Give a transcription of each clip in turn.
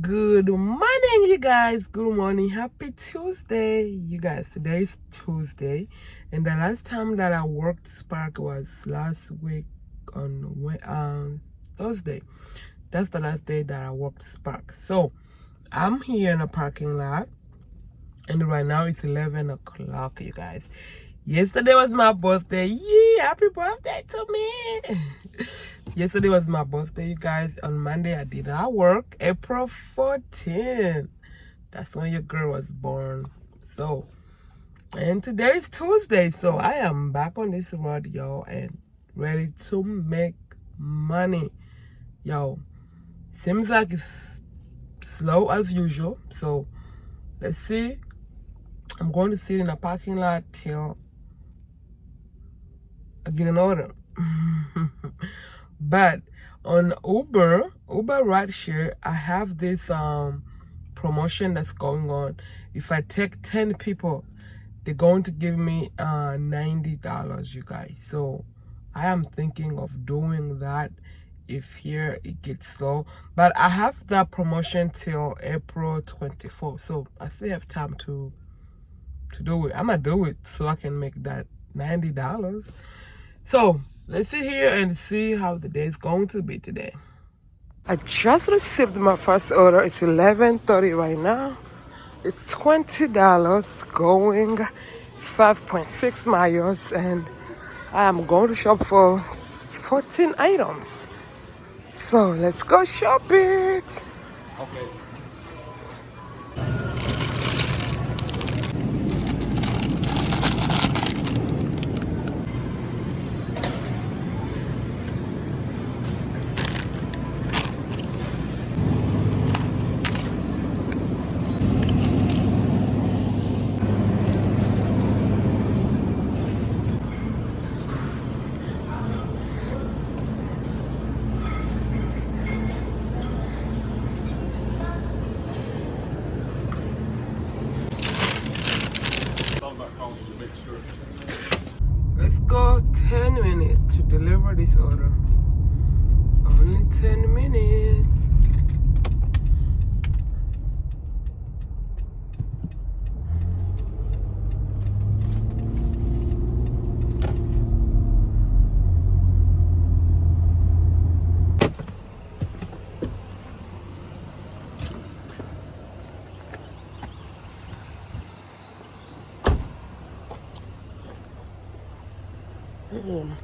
Good morning, you guys. Good morning. Happy Tuesday, you guys. Today is Tuesday, and the last time that I worked Spark was last week on Thursday. That's the last day that I worked Spark. So I'm here in a parking lot, and right now it's 11 o'clock, you guys. Yesterday was my birthday. Yeah, happy birthday to me. Yesterday was my birthday, you guys. On Monday, I did not work. April 14th. That's when your girl was born. So, and today is Tuesday. So, I am back on this road, y'all, and ready to make money. Yo, seems like it's slow as usual. So, let's see. I'm going to sit in a parking lot till I get an order. But on Uber rideshare, I have this promotion that's going on. If I take 10 people, they're going to give me $90, you guys. So I am thinking of doing that if here it gets slow. But I have that promotion till April 24th. So I still have time to do it. I'm gonna do it so I can make that $90. So let's sit here and see how the day is going to be today. I just received my first order. It's 11:30 right now. It's $20 going 5.6 miles, and I am going to shop for 14 items. So let's go shop it. Okay. Let's go 10 minutes to deliver this order. Only 10 minutes.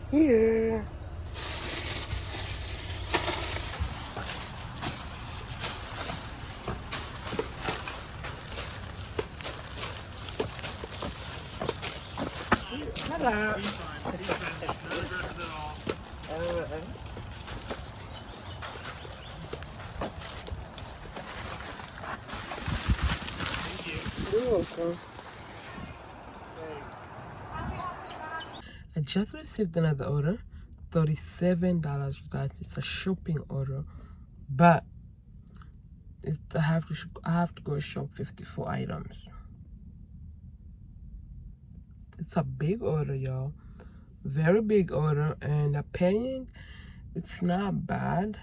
Here. Hello. You're welcome. I just received another order, $37, you guys. It's a shopping order, but I have to go shop 54 items. It's a big order, y'all. Very big order, and the paying, it's not bad.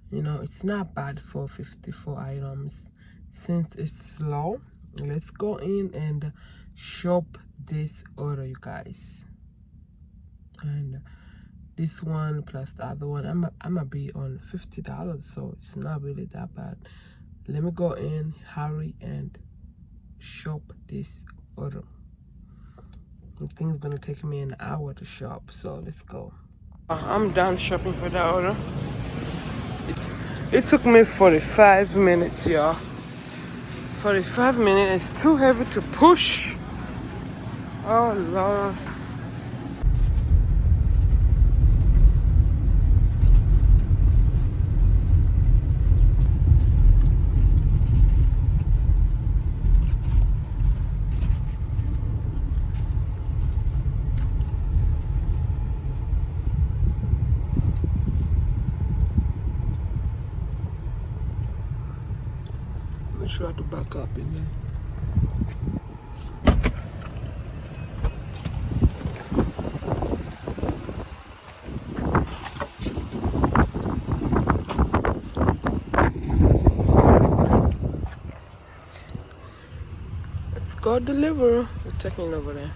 You know, it's not bad for 54 items. Since it's slow, let's go in and shop this order, you guys. And this one plus the other one, I'm gonna be on $50, so it's not really that bad. Let me go in, hurry, and shop this order. I think it's gonna take me an hour to shop, so let's go. I'm done shopping for that order. It took me 45 minutes, y'all. 45 minutes. It's too heavy to push. Oh Lord. Let me try to back up in there. go deliver. We're taking it over there.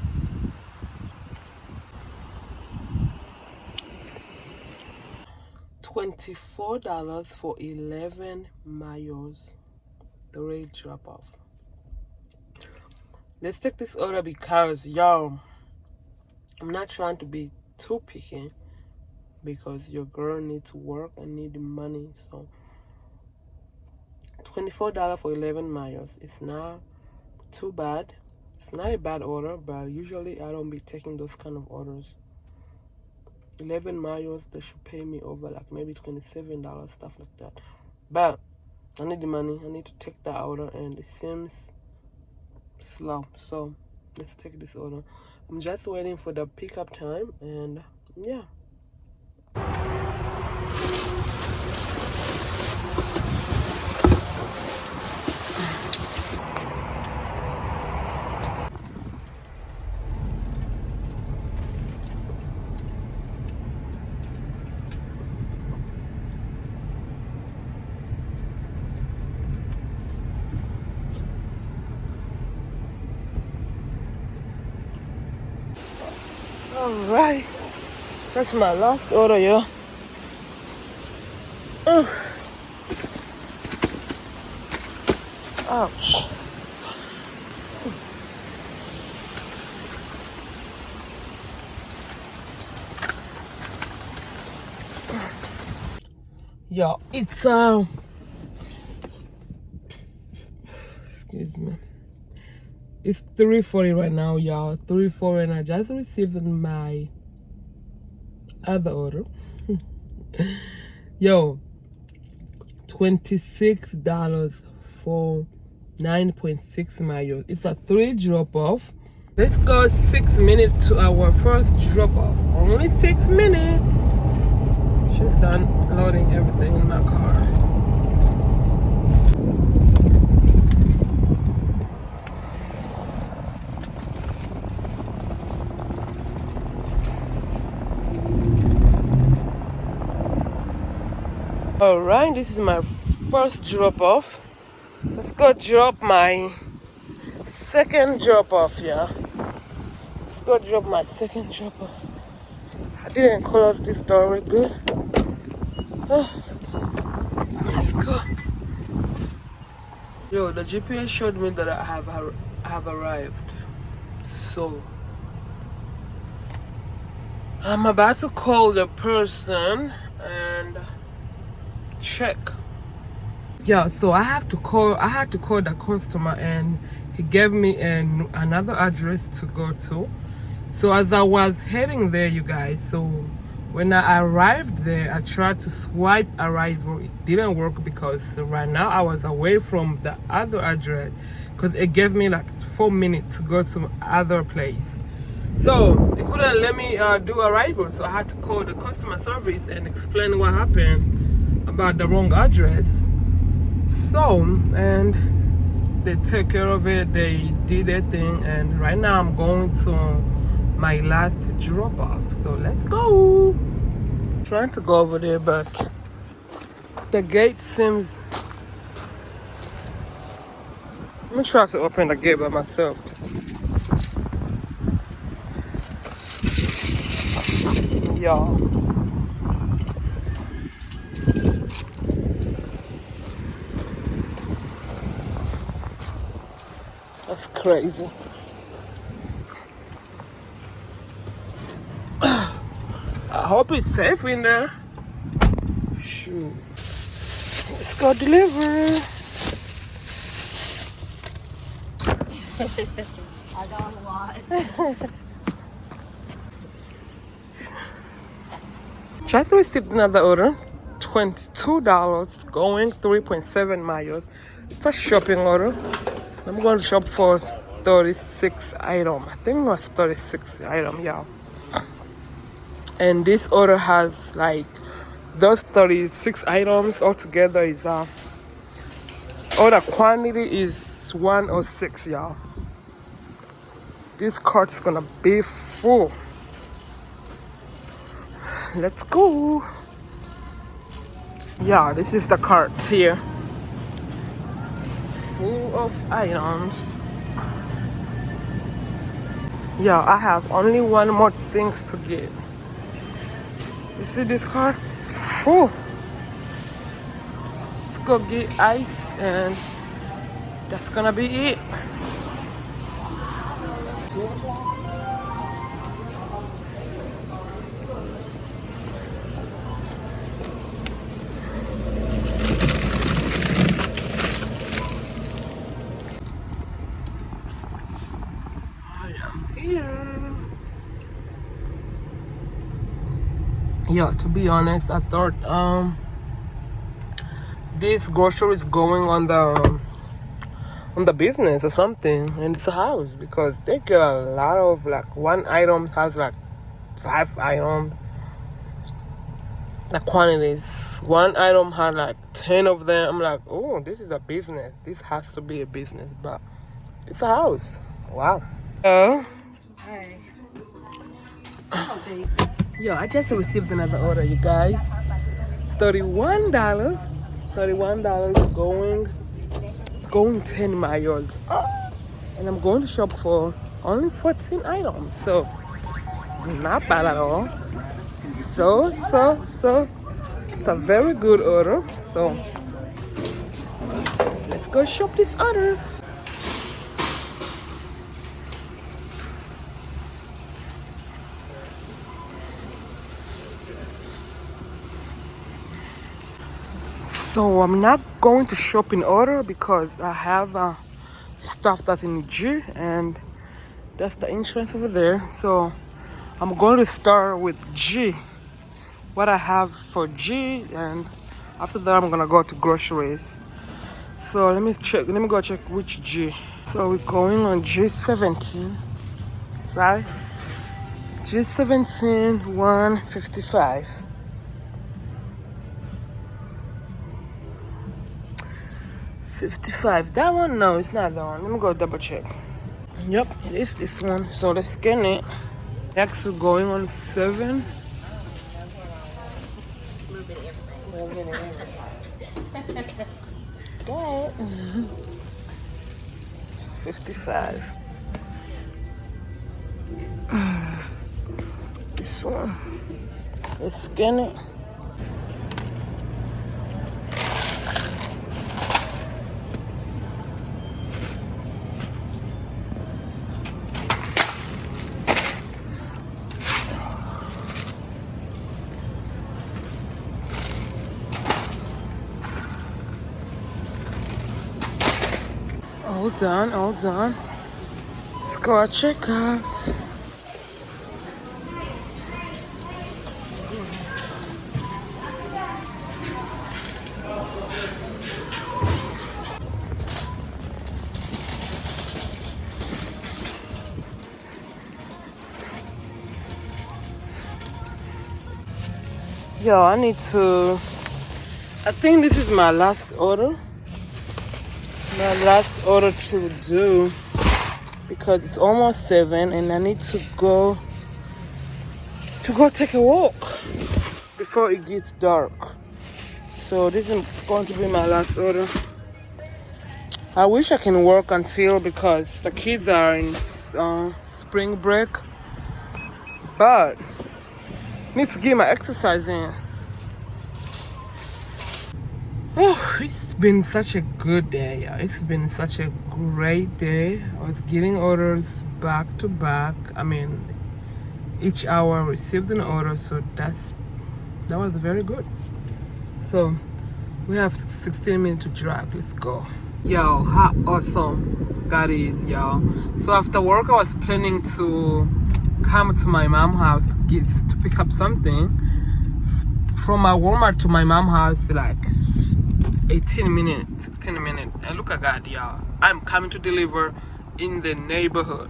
$24 for 11 miles. 3 drop off. Let's take this order because y'all, I'm not trying to be too picky because your girl needs to work and need money. So $24 for 11 miles. It's not too bad. It's not a bad order, but usually I don't be taking those kind of orders. 11 miles, they should pay me over like maybe $27, stuff like that. But I need the money. I need to take that order, and it seems slow. So let's take this order. I'm just waiting for the pickup time, and yeah. All right, that's my last order, yo. Ouch. Yo, it's excuse me. It's 3:40 right now, y'all. 3:40, and I just received my other order. Yo, $26 for 9.6 miles. It's a 3 drop off. Let's go 6 minutes to our first drop off. Only 6 minutes. She's done loading everything in my car. All right, this is my first drop off. Let's go drop my second drop off, yeah. Let's go drop my second drop off. I didn't close this door. We're good. Oh, let's go. Yo, the GPS showed me that I have arrived. So I'm about to call the person and check. Yeah, so I had to call the customer, and he gave me another address to go to. So as I was heading there, you guys, so when I arrived there, I tried to swipe arrival. It didn't work because right now I was away from the other address, because it gave me like 4 minutes to go to other place. So it couldn't let me do arrival, so I had to call the customer service and explain what happened about the wrong address. So, and they take care of it. They did their thing, and right now I'm going to my last drop off. So let's go. Trying to go over there, but the gate seems. Let me try to open the gate by myself. Y'all. That's crazy. I hope it's safe in there. Shoot. Let's go deliver. I got a lot. Try to receive another order. $22 going 3.7 miles. It's a shopping order. I'm going to shop for 36 items. I think it was 36 items, yeah. And this order has like those 36 items altogether is order quantity is 106, y'all. This cart is gonna be full. Let's go. Yeah, this is the cart here. Full of items. Yeah, I have only one more things to get. You see this cart? It's full. Let's go get ice and that's gonna be it. I am here. Yeah, to be honest, I thought this grocery is going on the business or something, and it's a house because they get a lot of like one item has like 5 items. The quantities. One item had like 10 of them. I'm like, oh, this is a business. This has to be a business, but it's a house. Wow. Hey. Yo, I just received another order, you guys. $31. $31 going. It's going 10 miles. And I'm going to shop for only 14 items. So not bad at all. So it's a very good order. So let's go shop this order. So I'm not going to shop in order because I have stuff that's in G and that's the insurance over there. So I'm going to start with G, what I have for G, and after that I'm gonna go to groceries. So let me go check which G. So we're going on G17, right? G17 155. 55. That one? No, it's not that one. Let me go double check. Yep, it is this one. So let's scan it. Next, we're going on 7. Got it. 55. This one. Let's scan it. All done. Let's go check out. Yo, I think this is my last order. My last order to do because it's almost 7 and I need to go take a walk before it gets dark. So this is going to be my last order. I wish I can work until because the kids are in spring break, but need to get my exercise in. Oh, it's been such a good day. Yeah. It's been such a great day. I was getting orders back to back. I mean, each hour I received an order, so that was very good. So we have 16 minutes to drive. Let's go. Yo, how awesome that is, y'all. So after work, I was planning to come to my mom's house to pick up something. From my Walmart to my mom's house, like 18 minutes, 16 minutes. And look at that, y'all. I'm coming to deliver in the neighborhood.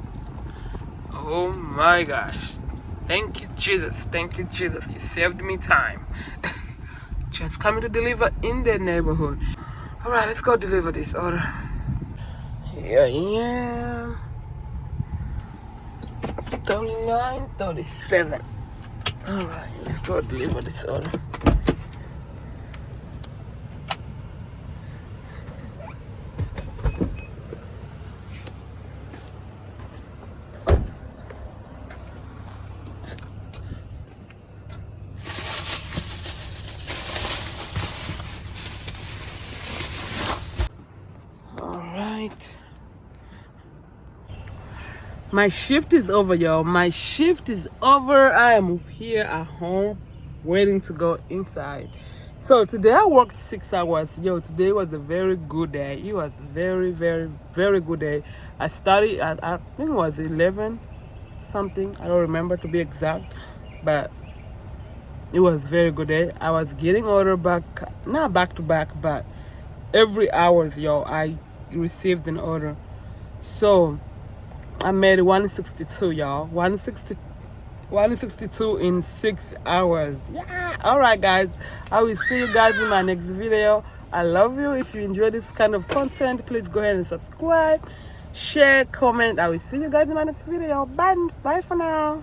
Oh my gosh. Thank you, Jesus. Thank you, Jesus. You saved me time. Just coming to deliver in the neighborhood. All right, let's go deliver this order. Here I am. 39:37. All right, let's go deliver this order. right. My shift is over, y'all. My shift is over. I am here at home waiting to go inside. So today I worked 6 hours. Yo, today was a very good day. It was very, very, very good day. I started at, I think it was 11 something. I don't remember to be exact, but it was very good day. I was getting order back, not back to back, but every hours, yo, I received an order. So I made 162, y'all. 162 in 6 hours. Yeah. All right, guys. I will see you guys in my next video. I love you. If you enjoy this kind of content, please go ahead and subscribe, share, comment. I will see you guys in my next video. Bye. Bye for now.